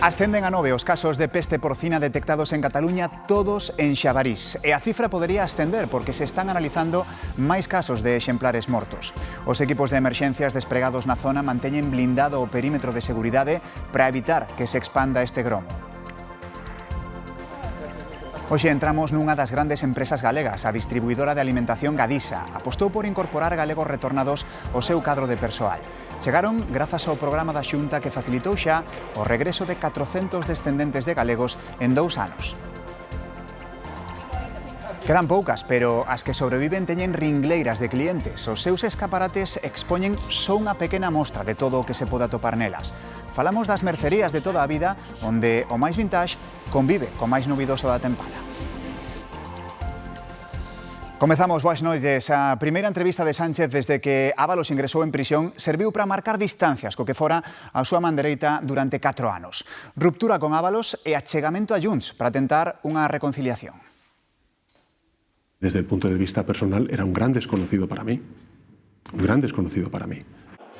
Ascenden a 9 os casos de peste porcina detectados en Cataluña, todos en Xabarís. E a cifra podería ascender porque se están analizando máis casos de exemplares mortos. Os equipos de emerxencias despregados na zona manteñen blindado o perímetro de seguridade para evitar que se expanda este gromo. Hoxe entramos nunha das grandes empresas galegas, a distribuidora de alimentación Gadisa. Apostou por incorporar galegos retornados ao seu cadro de persoal. Chegaron grazas ao programa da Xunta que facilitou xa o regreso de 400 descendentes de galegos en 2 anos. Quedan poucas, pero as que sobreviven teñen ringleiras de clientes. Os seus escaparates expoñen só unha pequena mostra de todo o que se pode atopar nelas. Falamos das mercerías de toda a vida, onde o máis vintage convive co máis novidoso da tempada. Comezamos, boas noites. A primeira entrevista de Sánchez desde que Ábalos ingresou en prisión serviu para marcar distancias co que fora a súa man dereita durante 4 anos. Ruptura con Ábalos e achegamento a Junts para tentar unha reconciliación. Desde el punto de vista personal, era un gran desconocido para mí. Un gran desconocido para mí.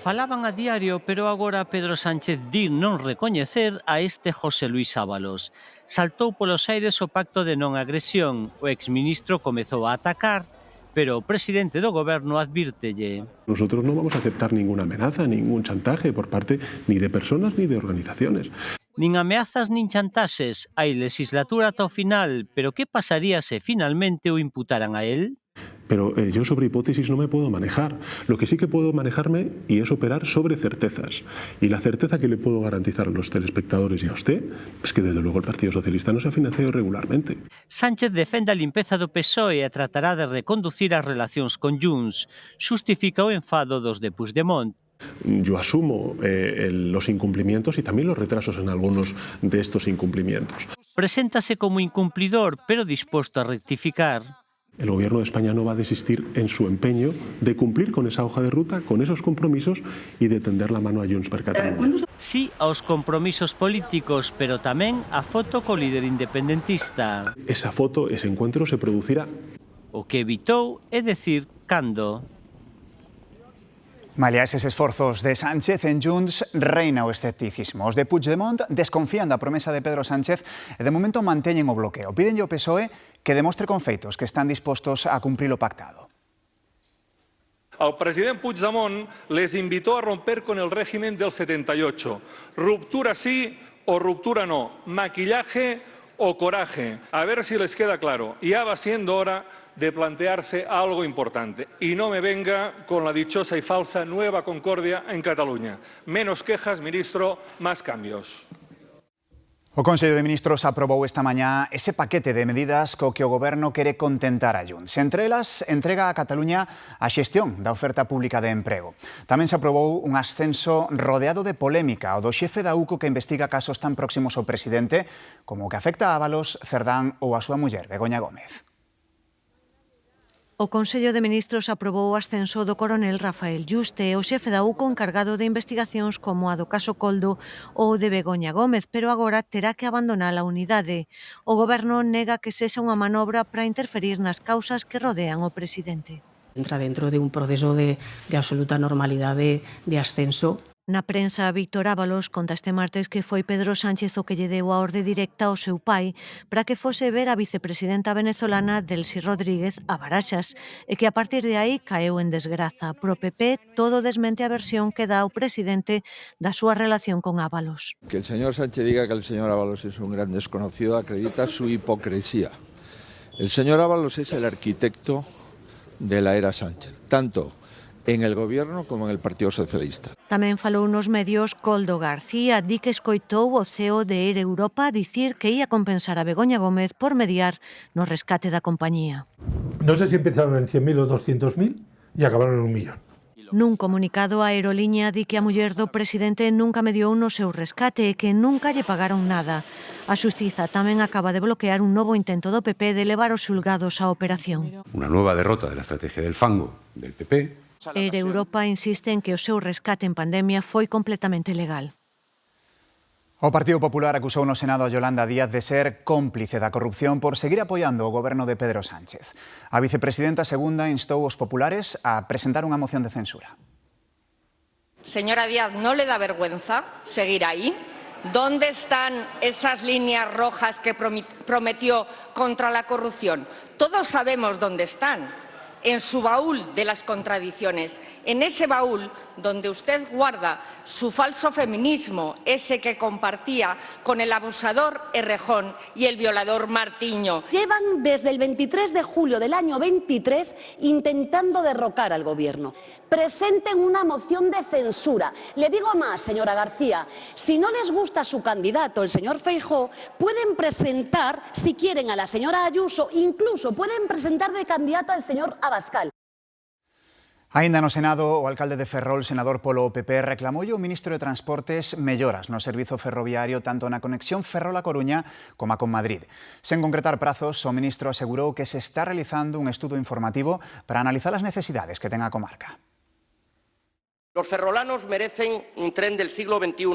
Falaban a diario, pero agora Pedro Sánchez di non recoñecer a este José Luis Ábalos. Saltou polos aires o pacto de non agresión. O exministro comezou a atacar, pero o presidente do goberno advírtelle. Nosotros no vamos a aceptar ninguna amenaza, ningún chantaje por parte ni de personas ni de organizaciones. Nin ameazas nin chantaxes. Hai legislatura ata o final, pero que pasaría se finalmente o imputaran a él? Pero yo sobre hipótesis no me puedo manejar. Lo que sí que puedo manejarme y es operar sobre certezas. Y la certeza que le puedo garantizar a los telespectadores y a usted es que desde luego el Partido Socialista no se ha financiado irregularmente. Sánchez defende a limpeza do PSOE e tratará de reconducir as relacións con Junts. Xustifica o enfado dos de Puigdemont. Yo asumo los incumplimientos y también los retrasos en algunos de estos incumplimientos. Preséntase como incumplidor, pero dispuesto a rectificar. El gobierno de España no va a desistir en su empeño de cumplir con esa hoja de ruta, con esos compromisos y de tender la mano a Junts per Catalunya. Sí aos compromisos políticos, pero tamén a foto co líder independentista. Esa foto, ese encuentro se producirá. O que evitou é decir cando. Malia eses esforzos de Sánchez, en Junts reina o escepticismo. Os de Puigdemont desconfían da promesa de Pedro Sánchez e de momento manteñen o bloqueo. Pídenlle ao PSOE que demostre con feitos que están dispostos a cumprir o pactado. El president Puigdemont les invitó a romper con el régimen del 78. Ruptura sí o ruptura no. Maquillaje o coraje. A ver si les queda claro. Ya va siendo hora de plantearse algo importante. Y no me venga con la dichosa y falsa nueva concordia en Cataluña. Menos quejas, ministro, más cambios. O Consello de Ministros aprobou esta mañá ese paquete de medidas co que o Goberno quere contentar a Junts. Entre elas, entrega a Cataluña a xestión da oferta pública de emprego. Tamén se aprobou un ascenso rodeado de polémica, o do xefe da UCO que investiga casos tan próximos ao presidente como o que afecta a Ábalos, Cerdán ou a súa muller, Begoña Gómez. O Consello de Ministros aprobou o ascenso do coronel Rafael Yuste, o xefe da UCO encargado de investigacións como a do caso Coldo ou de Begoña Gómez, pero agora terá que abandonar a unidade. O Goberno nega que sexa unha manobra para interferir nas causas que rodean o presidente. Entra dentro de un proceso de absoluta normalidade de ascenso. Na prensa, Víctor Ábalos conta este martes que foi Pedro Sánchez o que lle deu a orde directa ao seu pai para que fose ver a vicepresidenta venezolana Delcy Rodríguez a Baraxas e que a partir de aí caeu en desgraza. Pro PP, todo desmente a versión que dá o presidente da súa relación con Ábalos. Que el señor Sánchez diga que el señor Ábalos es un gran desconocido acredita su hipocresía. El señor Ábalos es el arquitecto de la era Sánchez, tanto en el Gobierno como en el Partido Socialista. Tamén falou nos medios Coldo García, di que escoitou o CEO de Air Europa dicir que ia compensar a Begoña Gómez por mediar no rescate da compañía. No sé si empezaron en 100.000 o 200.000 e acabaron en 1 millón. Nun comunicado, a Aerolínea di que a muller do presidente nunca mediou no seu rescate e que nunca lle pagaron nada. A Xustiza tamén acaba de bloquear un novo intento do PP de levar os xulgados á operación. Una nueva derrota de la estrategia del fango del PP. Air Europa insiste en que o seu rescate en pandemia foi completamente legal. O Partido Popular acusou no Senado a Yolanda Díaz de ser cómplice da corrupción por seguir apoiando o goberno de Pedro Sánchez. A vicepresidenta segunda instou os populares a presentar unha moción de censura. Señora Díaz, ¿no le da vergüenza seguir ahí? ¿Dónde están esas líneas rojas que prometió contra la corrupción? Todos sabemos dónde están, en su baúl de las contradicciones, en ese baúl donde usted guarda su falso feminismo, ese que compartía con el abusador Errejón y el violador Martiño. Llevan desde el 23 de julio del año 23 intentando derrocar al Gobierno. Presenten una moción de censura. Le digo más, señora García, si no les gusta su candidato, el señor Feijóo, pueden presentar, si quieren, a la señora Ayuso, incluso pueden presentar de candidato al señor Abascal. Aínda no Senado, o alcalde de Ferrol, senador polo PP, reclamou ao ministro de Transportes melloras no servizo ferroviario tanto na conexión Ferrol-A Coruña como a con Madrid. Sen concretar prazos, o ministro asegurou que se está realizando un estudo informativo para analizar as necesidades que ten a comarca. Los ferrolanos merecen un tren del siglo XXI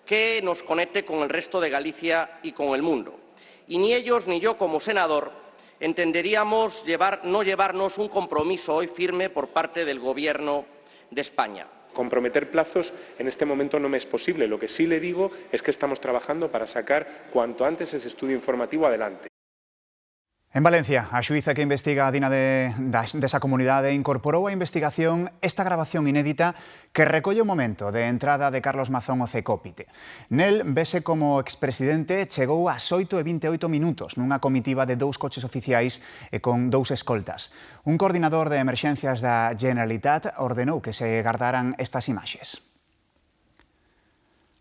que nos conecte con el resto de Galicia y con el mundo. Y ni ellos ni yo como senador entenderíamos no llevarnos un compromiso hoy firme por parte del Gobierno de España. Comprometer plazos en este momento no me es posible. Lo que sí le digo es que estamos trabajando para sacar cuanto antes ese estudio informativo adelante. En Valencia, a xuíza que investiga a Dina desa comunidade incorporou a investigación esta grabación inédita que recolle o momento de entrada de Carlos Mazón ao Cecópite. Nel vese como o expresidente chegou ás 8:28 nunha comitiva de 2 coches oficiais e con 2 escoltas. Un coordinador de emerxencias da Generalitat ordenou que se gardaran estas imaxes.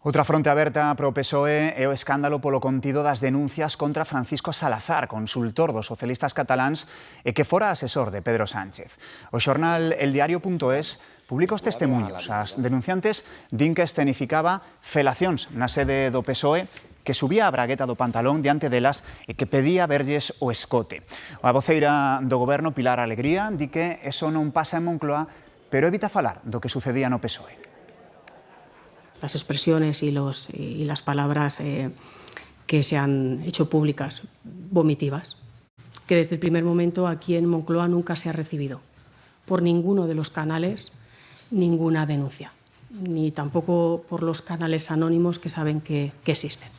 Outra fronte aberta pro PSOE é o escándalo polo contido das denuncias contra Francisco Salazar, consultor dos socialistas cataláns e que fora asesor de Pedro Sánchez. O xornal eldiario.es publica os testemunhos. As denunciantes din que escenificaba felacións na sede do PSOE, que subía a bragueta do pantalón diante delas e que pedía verlles o escote. A voceira do goberno, Pilar Alegría, di que eso non pasa en Moncloa, pero evita falar do que sucedía no PSOE. Las expresiones y las palabras que se han hecho públicas, vomitivas, que desde el primer momento aquí en Moncloa nunca se ha recibido por ninguno de los canales ninguna denuncia, ni tampoco por los canales anónimos que saben que existen.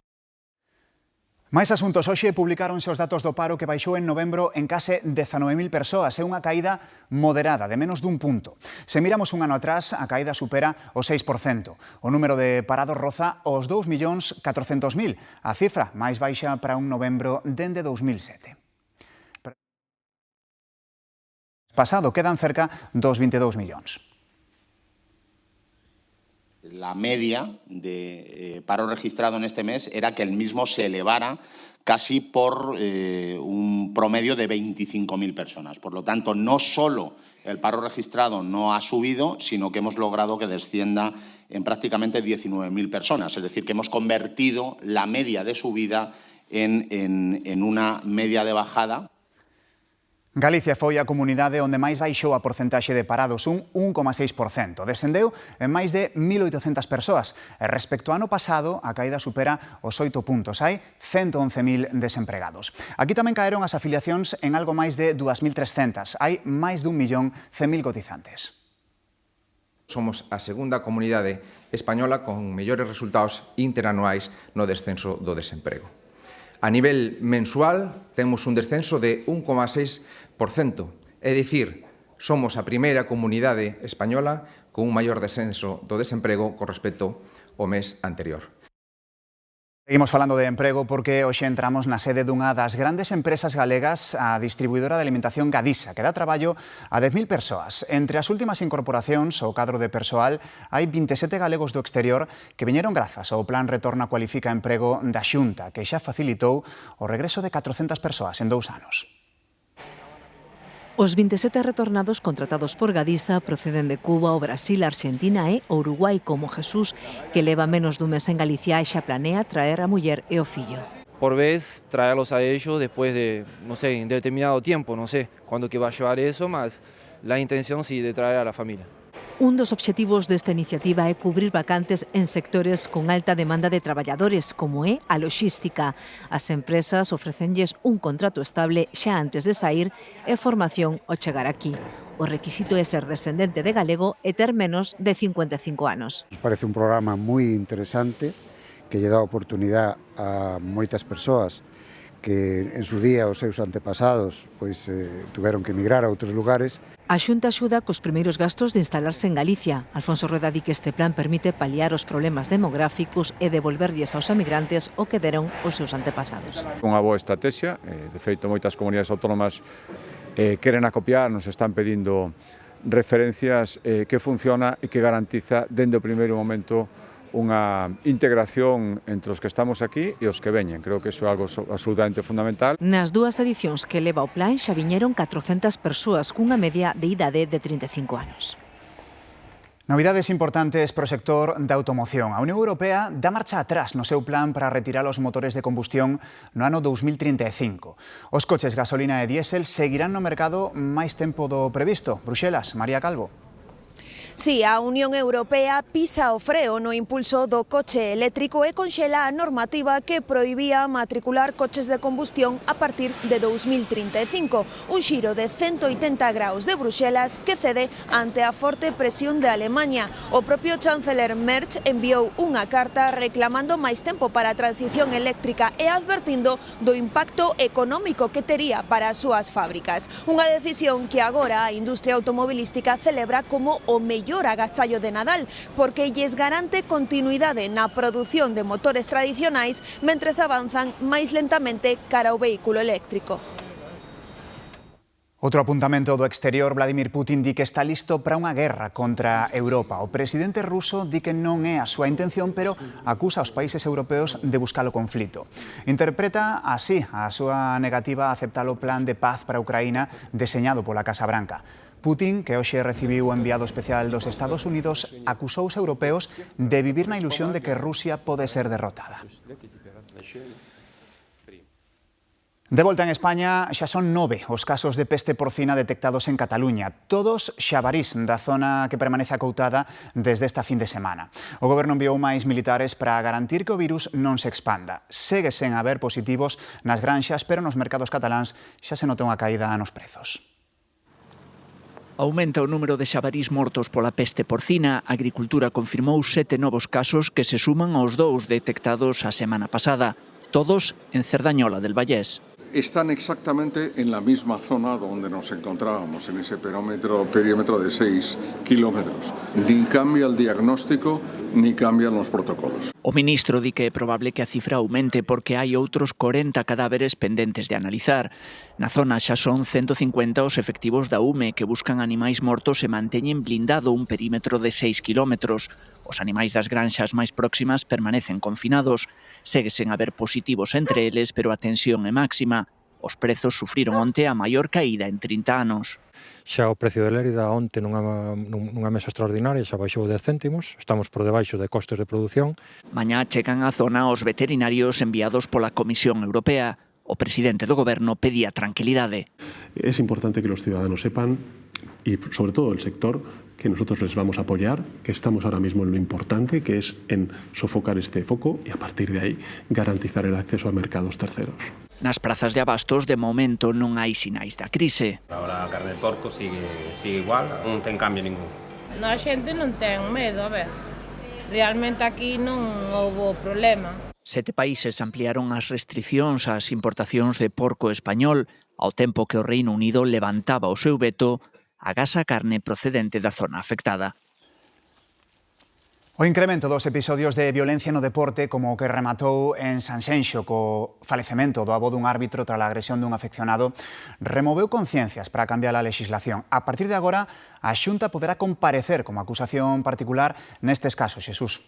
Máis asuntos. Hoxe publicaronse os datos do paro que baixou en novembro en case 19.000 persoas. É unha caída moderada, de menos dun punto. Se miramos un ano atrás, a caída supera o 6%. O número de parados roza os 2.400.000. A cifra máis baixa para un novembro dende 2007. Pasado quedan cerca dos 22 millóns. La media de paro registrado en este mes era que el mismo se elevara casi por un promedio de 25.000 personas. Por lo tanto, no solo el paro registrado no ha subido, sino que hemos logrado que descienda en prácticamente 19.000 personas. Es decir, que hemos convertido la media de subida en una media de bajada. Galicia foi a comunidade onde máis baixou a porcentaxe de parados, un 1,6%. Descendeu en máis de 1.800 persoas. E respecto ao ano pasado, a caída supera os 8 puntos. Hai 111.000 desempregados. Aquí tamén caeron as afiliacións en algo máis de 2.300. Hai máis de 1.100.000 cotizantes. Somos a segunda comunidade española con mellores resultados interanuais no descenso do desemprego. A nivel mensual temos un descenso de 1,6%, é dicir, somos a primeira comunidade española con un maior descenso do desemprego con respecto ao mes anterior. Seguimos falando de emprego porque hoxe entramos na sede dunha das grandes empresas galegas, a distribuidora de alimentación Gadisa, que dá traballo a 10.000 persoas. Entre as últimas incorporacións ao cadro de persoal hai 27 galegos do exterior que viñeron grazas ao Plan Retorna Cualifica Emprego da Xunta, que xa facilitou o regreso de 400 persoas en 2 anos. Os 27 retornados contratados por Gadisa proceden de Cuba, o Brasil, Argentina e o Uruguai, como Jesús, que leva menos dun mes en Galicia e xa planea traer a muller e o fillo. Por vez, traerlos a ellos después de, no sé, en determinado tiempo, no sé cuándo que va a llevar eso, más la intención sí de traer a la familia. Un dos obxectivos desta iniciativa é cubrir vacantes en sectores con alta demanda de traballadores, como é a loxística. As empresas ofrecenlles un contrato estable xa antes de sair e formación ao chegar aquí. O requisito é ser descendente de galego e ter menos de 55 anos. Nos parece un programa moi interesante que lle dá oportunidade a moitas persoas que en su día os seus antepasados tuveron que emigrar a outros lugares. A Xunta axuda cos primeiros gastos de instalarse en Galicia. Alfonso Rueda di que este plan permite paliar os problemas demográficos e devolverlles aos emigrantes o que deron os seus antepasados. Unha boa estrategia, de feito moitas comunidades autónomas queren acopiar, nos están pedindo referencias que funciona e que garantiza dende o primeiro momento unha integración entre os que estamos aquí e os que veñen. Creo que iso é algo absolutamente fundamental. Nas dúas edicións que leva o plan xa viñeron 400 persoas cunha media de idade de 35 anos. Novidades importantes para o sector da automoción. A Unión Europea dá marcha atrás no seu plan para retirar os motores de combustión no ano 2035. Os coches gasolina e diésel seguirán no mercado máis tempo do previsto. Bruxelas, María Calvo. Si, a Unión Europea pisa o freo no impulso do coche eléctrico e conxela a normativa que prohibía matricular coches de combustión a partir de 2035. Un xiro de 180 graus de Bruxelas que cede ante a forte presión de Alemanha. O propio chanceler Merz enviou unha carta reclamando máis tempo para a transición eléctrica e advertindo do impacto económico que tería para as súas fábricas. Unha decisión que agora a industria automobilística celebra como o mellor agasallo de Nadal, porque lles garante continuidade na produción de motores tradicionais mentres avanzan máis lentamente cara ao vehículo eléctrico. Outro apuntamento do exterior, Vladimir Putin di que está listo para unha guerra contra Europa. O presidente ruso di que non é a súa intención, pero acusa aos países europeos de buscar o conflito. Interpreta así a súa negativa a aceptar o plan de paz para Ucraína deseñado pola Casa Branca. Putin, que hoxe recibiu o enviado especial dos Estados Unidos, acusou os europeos de vivir na ilusión de que Rusia pode ser derrotada. De volta en España, xa son 9 os casos de peste porcina detectados en Cataluña, todos xabarís da zona que permanece acoutada desde esta fin de semana. O goberno enviou máis militares para garantir que o virus non se expanda. Segue sen haber positivos nas granxas, pero nos mercados cataláns xa se nota unha caída nos prezos. Aumenta o número de xabarís mortos pola peste porcina. A Agricultura confirmou 7 novos casos que se suman aos 2 detectados a semana pasada, todos en Cerdañola del Vallés. Están exactamente en la misma zona donde nos encontrábamos, en ese perímetro de 6 kilómetros. Ni cambia el diagnóstico, ni cambian los protocolos. O ministro di que é probable que a cifra aumente porque hai outros 40 cadáveres pendentes de analizar. Na zona xa son 150 os efectivos da UME que buscan animais mortos e manteñen blindado un perímetro de 6 kilómetros. Os animais das granxas máis próximas permanecen confinados. Segue sen haber positivos entre eles, pero a tensión é máxima. Os prezos sufriron onte a maior caída en 30 anos. Xa o precio de Lérida onte nunha mesa extraordinaria xa baixou 10 céntimos, estamos por debaixo de costes de produción. Mañá chegan á zona os veterinarios enviados pola Comisión Europea. O presidente do goberno pedía tranquilidade. Es importante que los ciudadanos sepan, y sobre todo el sector, que nosotros les vamos a apoyar, que estamos ahora mismo en lo importante, que es en sofocar este foco y a partir de ahí garantizar el acceso a mercados terceros. Nas prazas de abastos, de momento, non hai sinais da crise. Ahora a carne de porco sigue igual, non ten cambio ningún. A xente non ten medo, a ver. Realmente aquí non houbo problema. 7 países ampliaron as restricións ás importacións de porco español, ao tempo que o Reino Unido levantaba o seu veto agás a carne procedente da zona afectada. O incremento dos episodios de violencia no deporte, como o que rematou en Sanxenxo co falecemento do avó dun árbitro tras a agresión dun afeccionado, removeu conciencias para cambiar a legislación. A partir de agora, a Xunta poderá comparecer como acusación particular nestes casos, Xesús.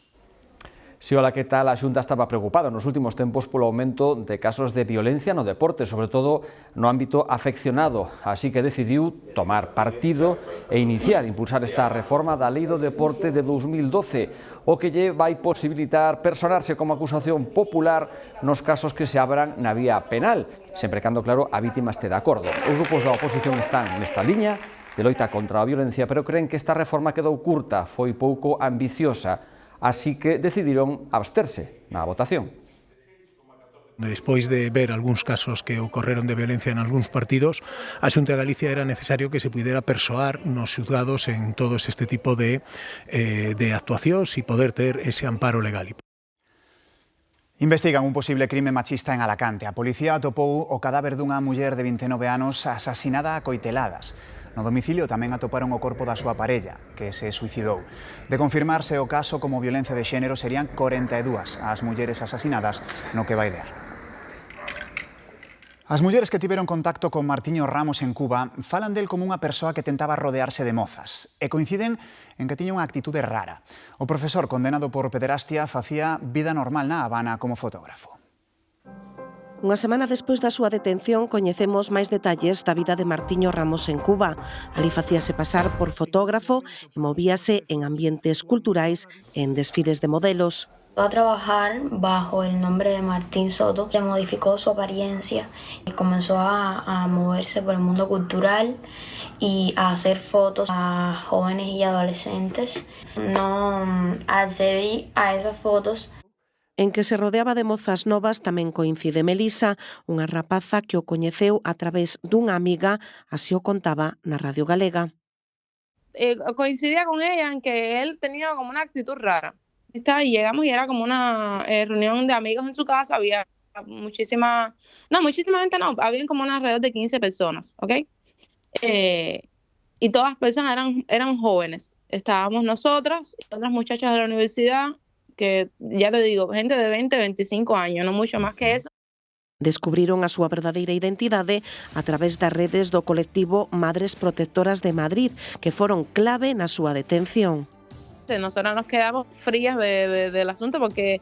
Si, hola, que tal? A Xunta estaba preocupada nos últimos tempos polo aumento de casos de violencia no deporte, sobre todo no ámbito afeccionado, así que decidiu tomar partido e impulsar esta reforma da Lei do Deporte de 2012, o que lle vai posibilitar personarse como acusación popular nos casos que se abran na vía penal, sempre cando, claro, a vítima este de acordo. Os grupos da oposición están nesta liña de loita contra a violencia, pero creen que esta reforma quedou curta, foi pouco ambiciosa, así que decidiron absterse na votación. Despois de ver algúns casos que ocorreron de violencia en algúns partidos, a Xunta de Galicia era necesario que se pudera persoar nos xuzgados en todos este tipo de actuacións e poder ter ese amparo legal. Investigan un posible crime machista en Alacante. A policía atopou o cadáver dunha muller de 29 anos asasinada a coiteladas. No domicilio tamén atoparon o corpo da súa parella, que se suicidou. De confirmarse o caso como violencia de xénero, serían 42 as mulleres asasinadas no que vai de ano. As mulleres que tiveron contacto con Martiño Ramos en Cuba falan del como unha persoa que tentaba rodearse de mozas e coinciden en que tiña unha actitude rara. O profesor condenado por pederastia facía vida normal na Habana como fotógrafo. Unha semana despois da súa detención coñecemos máis detalles da vida de Martiño Ramos en Cuba. Alí facíase pasar por fotógrafo e movíase en ambientes culturais e en desfiles de modelos. A trabajar bajo el nombre de Martín Soto, se modificó su apariencia y comenzó a moverse por el mundo cultural y a hacer fotos a jóvenes y adolescentes. No accedí a esas fotos. En que se rodeaba de mozas novas tamén coincide Melisa, unha rapaza que o coñeceu a través dunha amiga, así o contaba na Radio Galega. Coincidía con ella en que él tenía como una actitud rara. Y llegamos y era como una reunión de amigos en su casa, había muchísima gente no, había como una alrededor de 15 personas, ¿ok? Y todas las personas eran jóvenes. Estábamos nosotras y otras muchachas de la universidad, que ya te digo, gente de 20, 25 años, no mucho más que eso. Descubriron a súa verdadeira identidade a través das redes do colectivo Madres Protectoras de Madrid, que foron clave na súa detención. Nosotros nos quedamos frías del asunto porque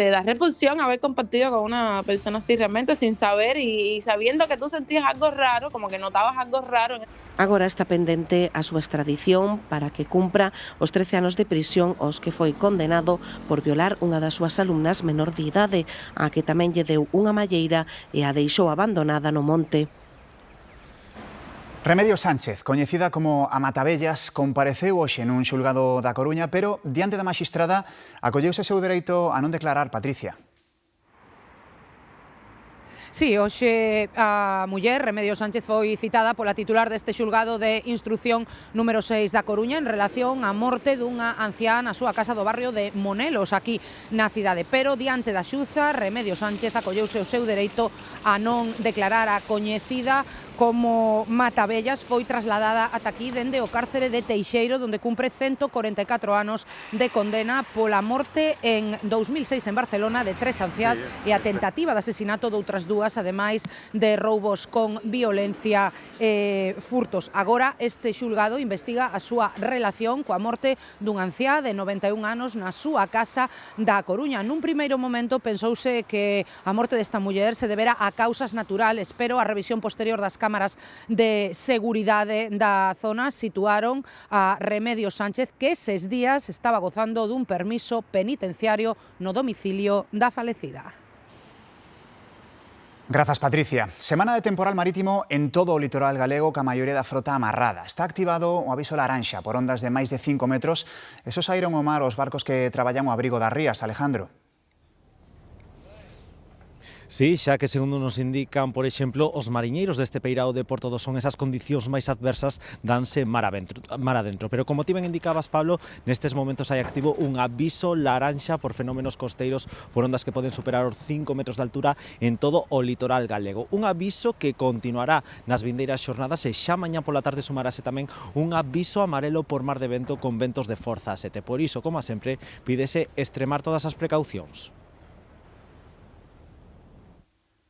te da repulsión haber compartido con una persona así realmente sin saber y sabiendo que tú sentías algo raro, como que notabas algo raro. Agora está pendente a súa extradición para que cumpra os 13 anos de prisión aos que foi condenado por violar unha das súas alumnas menor de idade, a que tamén lle deu unha malleira e a deixou abandonada no monte. Remedios Sánchez, coñecida como a Matavellas, compareceu hoxe nun xulgado da Coruña, pero diante da maxistrada acolleuse seu dereito a non declarar, Patricia. Sí, hoxe a muller, Remedios Sánchez, foi citada pola titular deste xulgado de instrucción número 6 da Coruña en relación á morte dunha anciá na súa casa do barrio de Monelos, aquí na cidade. Pero diante da xuza, Remedios Sánchez acolleuse o seu dereito a non declarar. A coñecida como Matavellas foi trasladada ata aquí dende o cárcere de Teixeiro, onde cumpre 144 anos de condena pola morte en 2006 en Barcelona de 3 anciás e a tentativa de asesinato de outras dúas, ademais de roubos con violencia e furtos. Agora este xulgado investiga a súa relación coa morte dun anciá de 91 anos na súa casa da Coruña. Nun primeiro momento pensouse que a morte desta muller se debera a causas naturales, pero a revisión posterior das cámaras de seguridade da zona situaron a Remedios Sánchez, que eses días estaba gozando dun permiso penitenciario no domicilio da falecida. Grazas, Patricia. Semana de temporal marítimo en todo o litoral galego, ca maioría da frota amarrada. Está activado o aviso laranxa por ondas de máis de 5 metros. Eso saíron ao mar os barcos que traballan o abrigo das rías, Alejandro. Sí, xa que segundo nos indican, por exemplo, os mariñeiros deste peirao de Porto do Son, esas condicións máis adversas danse mar adentro. Pero como ti ben indicabas, Pablo, nestes momentos hai activo un aviso laranxa por fenómenos costeiros por ondas que poden superar os 5 metros de altura en todo o litoral galego. Un aviso que continuará nas vindeiras xornadas e xa mañá pola tarde sumarase tamén un aviso amarelo por mar de vento con ventos de forza 7. Por iso, como sempre, pídese extremar todas as precaucións.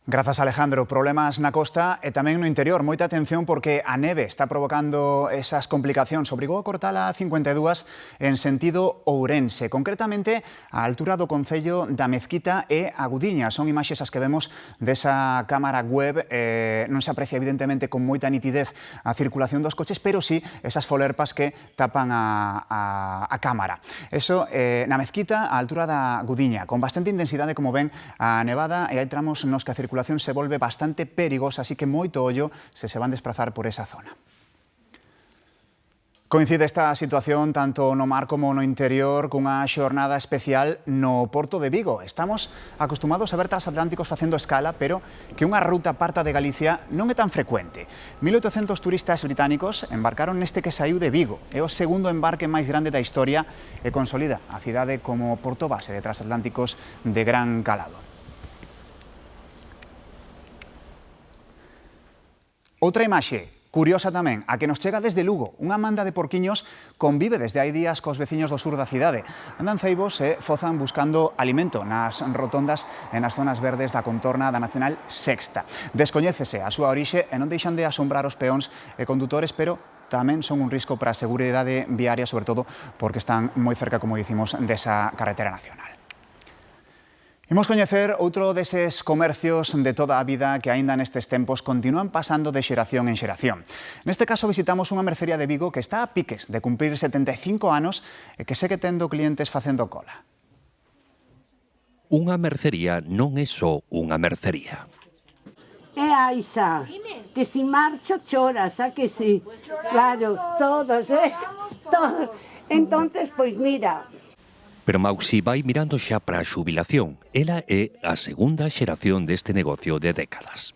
Grazas, Alejandro. Problemas na costa e tamén no interior. Moita atención porque a neve está provocando esas complicacións. Obrigou a cortar a 52 en sentido Ourense, concretamente á altura do concello da Mezquita e a Gudiña. Son imaxes as que vemos desa cámara web. Non se aprecia evidentemente con moita nitidez a circulación dos coches, pero sí esas folerpas que tapan a cámara. Eso na Mezquita, á altura da Gudiña, con bastante intensidade, como ven, a nevada, e hai tramos nos que a circulación se volve bastante perigosa, así que moito ollo se van desplazar por esa zona. Coincide esta situación tanto no mar como no interior cunha xornada especial no Porto de Vigo. Estamos acostumados a ver transatlánticos facendo escala, pero que unha ruta parta de Galicia non é tan frecuente. 1.800 turistas británicos embarcaron neste que saiu de Vigo. É o segundo embarque máis grande da historia e consolida a cidade como porto base de transatlánticos de gran calado. Outra imaxe curiosa tamén, a que nos chega desde Lugo. Unha manda de porquiños convive desde hai días cos veciños do sur da cidade. Andan ceibos e fozan buscando alimento nas rotondas e nas zonas verdes da contorna da Nacional Sexta. Descoñécese a súa orixe e non deixan de asombrar os peóns e condutores, pero tamén son un risco para a seguridade viaria, sobre todo porque están moi cerca, como dicimos, desa carretera nacional. Imos coñecer outro deses comercios de toda a vida que aínda nestes tempos continúan pasando de xeración en xeración. Neste caso visitamos unha mercería de Vigo que está a piques de cumprir 75 anos e que segue tendo clientes facendo cola. Unha mercería non é só unha mercería. Aixa, que si marcho choras, a que si? Claro, todos, ¿ves? Todos. Entonces, pois mira... Pero Mauxi vai mirando xa para a xubilación. Ela é a segunda xeración deste negocio de décadas.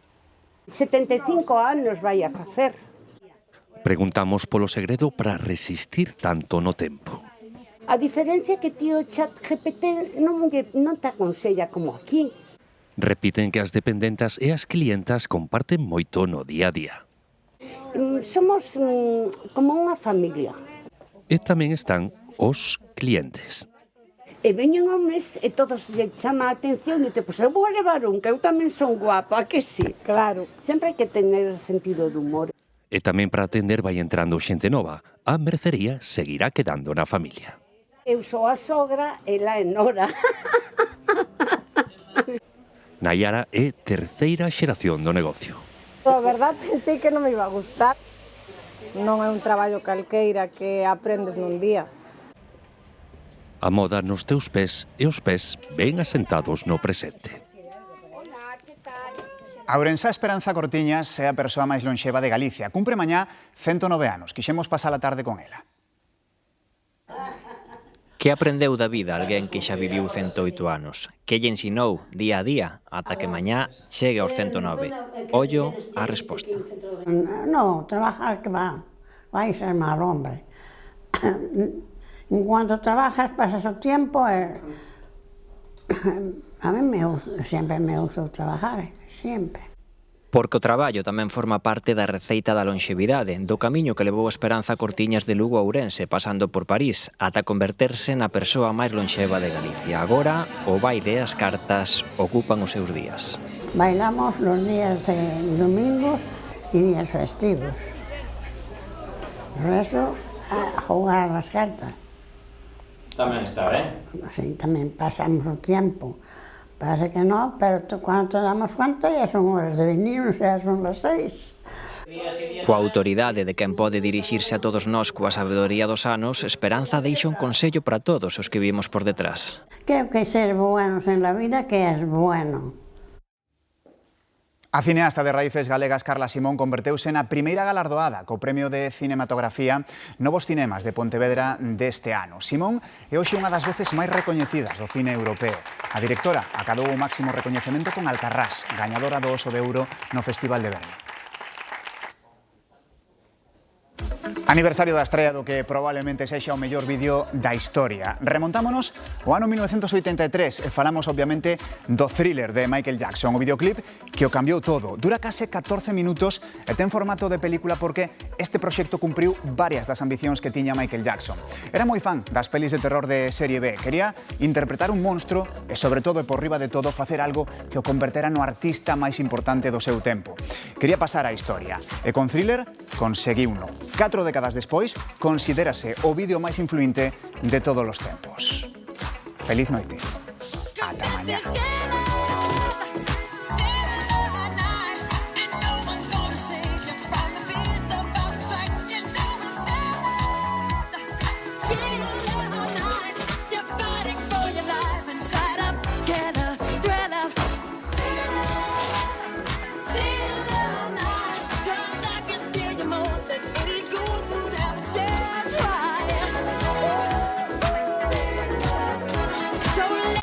75 anos vai a facer. Preguntamos polo segredo para resistir tanto no tempo. A diferencia que ti o chat GPT non te aconsella como aquí. Repiten que as dependentas e as clientas comparten moito no día a día. Somos como unha familia. E tamén están os clientes. E veñen homes e todos lle chama a atención e te, pois eu vou levar un, que eu tamén son guapa, a que sí? Claro, sempre hai que tener sentido de humor. E tamén para atender vai entrando xente nova. A mercería seguirá quedando na familia. Eu sou a sogra e la enora. Nayara é terceira xeración do negocio. A verdad, pensei que non me iba a gustar. Non é un traballo calqueira que aprendes nun día. A moda nos teus pés e os pés ben asentados no presente. A ourensá Esperanza Cortiñas é a persoa máis lonxeva de Galicia. Cumpre mañá 109 anos. Quixemos pasar a tarde con ela. Que aprendeu da vida alguén que xa viviu 108 anos? Que lle ensinou día a día ata que mañá chegue aos 109? Ollo a resposta. No, trabajar que va. Vai ser mal, hombre. Cuando trabajas pasas o tiempo e... A mí sempre me gustou trabajar, sempre. Porque o traballo tamén forma parte da receita da lonxevidade, do camiño que levou a Esperanza Cortiñas de Lugo a Ourense, pasando por París, ata converterse na persoa máis lonxeva de Galicia. Agora, o baile e as cartas ocupan os seus días. Bailamos los días domingos e días festivos. O resto, a jugar as cartas. Tamén está ben. Sí, tamén pasamos o tiempo. Parece que non, pero cando te damos conta ya son horas de venir, xa son las 6. Coa autoridade de quen pode dirixirse a todos nós coa sabedoría dos anos, Esperanza deixa un consello para todos os que vivimos por detrás. Creo que ser buenos en la vida que es bueno. A cineasta de raíces galegas Carla Simón converteuse na primeira galardoada co Premio de Cinematografía Novos Cinemas de Pontevedra deste ano. Simón é hoxe unha das voces máis recoñecidas do cine europeo. A directora acadou o máximo recoñecemento con Alcarrás, gañadora do Oso de Ouro no Festival de Berlín. Aniversario da estrea do que probablemente sexa o mellor vídeo da historia. Remontámonos ao ano 1983 e falamos obviamente do Thriller de Michael Jackson, o videoclip que o cambiou todo. Dura case 14 minutos e ten formato de película porque este proxecto cumpriu varias das ambicións que tiña Michael Jackson. Era moi fan das pelis de terror de serie B. Quería interpretar un monstro e, sobre todo e por riba de todo, facer algo que o convertera no artista máis importante do seu tempo. Quería pasar a historia e con Thriller conseguiuno. 4 décadas despois, considérase o vídeo máis influinte de todos os tempos. Feliz noite. Ata mañá.